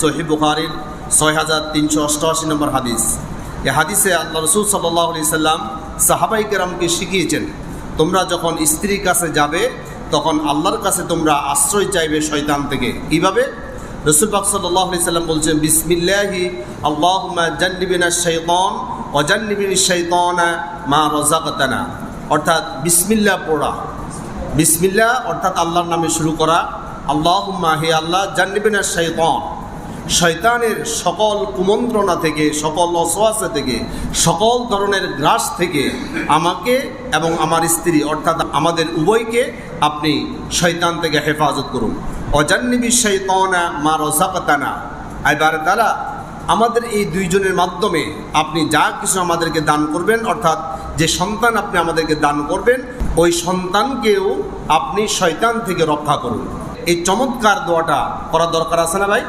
সহিহ বুখারীর 6388 নম্বর হাদিস। এই হাদিসে আল্লাহ রাসূল সাল্লাল্লাহু আলাইহি সাল্লাম সাহাবায়ে কেরামকে শিখিয়েছেন, তোমরা যখন স্ত্রীর কাছে যাবে তখন আল্লাহর কাছে তোমরা আশ্রয় চাইবে শয়তান থেকে। কীভাবে? রাসূল পাক সাল্লাল্লাহু আলাইহি সাল্লাম বলছেন, বিসমিল্লাহি আল্লাহুম্মা জান্নিবিনাশ শাইতান ওয়া জান্নিবিনিশ শাইতানা মা রাযাকতানা। অর্থাৎ বিসমিল্লাহ পড়া, বিসমিল্লাহ অর্থাৎ আল্লাহর নামে শুরু করা। আল্লাহুম্মা, হে আল্লাহ, জান্নিবিনাশ শাইতান, শয়তানের সকল কুমন্ত্রণা থেকে, সকল ওয়াসওয়াসা থেকে, সকল ধরনের গ্রাস থেকে আমাকে এবং আমার স্ত্রী অর্থাৎ আমাদের উভয়কে আপনি শয়তান থেকে হেফাজত করুন। অজান্নিবিশ শাইতানা মা রাযাকতানা। এবার দ্বারা আমাদের এই দুইজনের মাধ্যমে আপনি যা কিছু আমাদেরকে দান করবেন, অর্থাৎ যে সন্তান আপনি আমাদেরকে দান করবেন, ওই সন্তানকেও আপনি শয়তান থেকে রক্ষা করুন। এই চমৎকার দোয়াটা করা দরকার আছে না ভাই?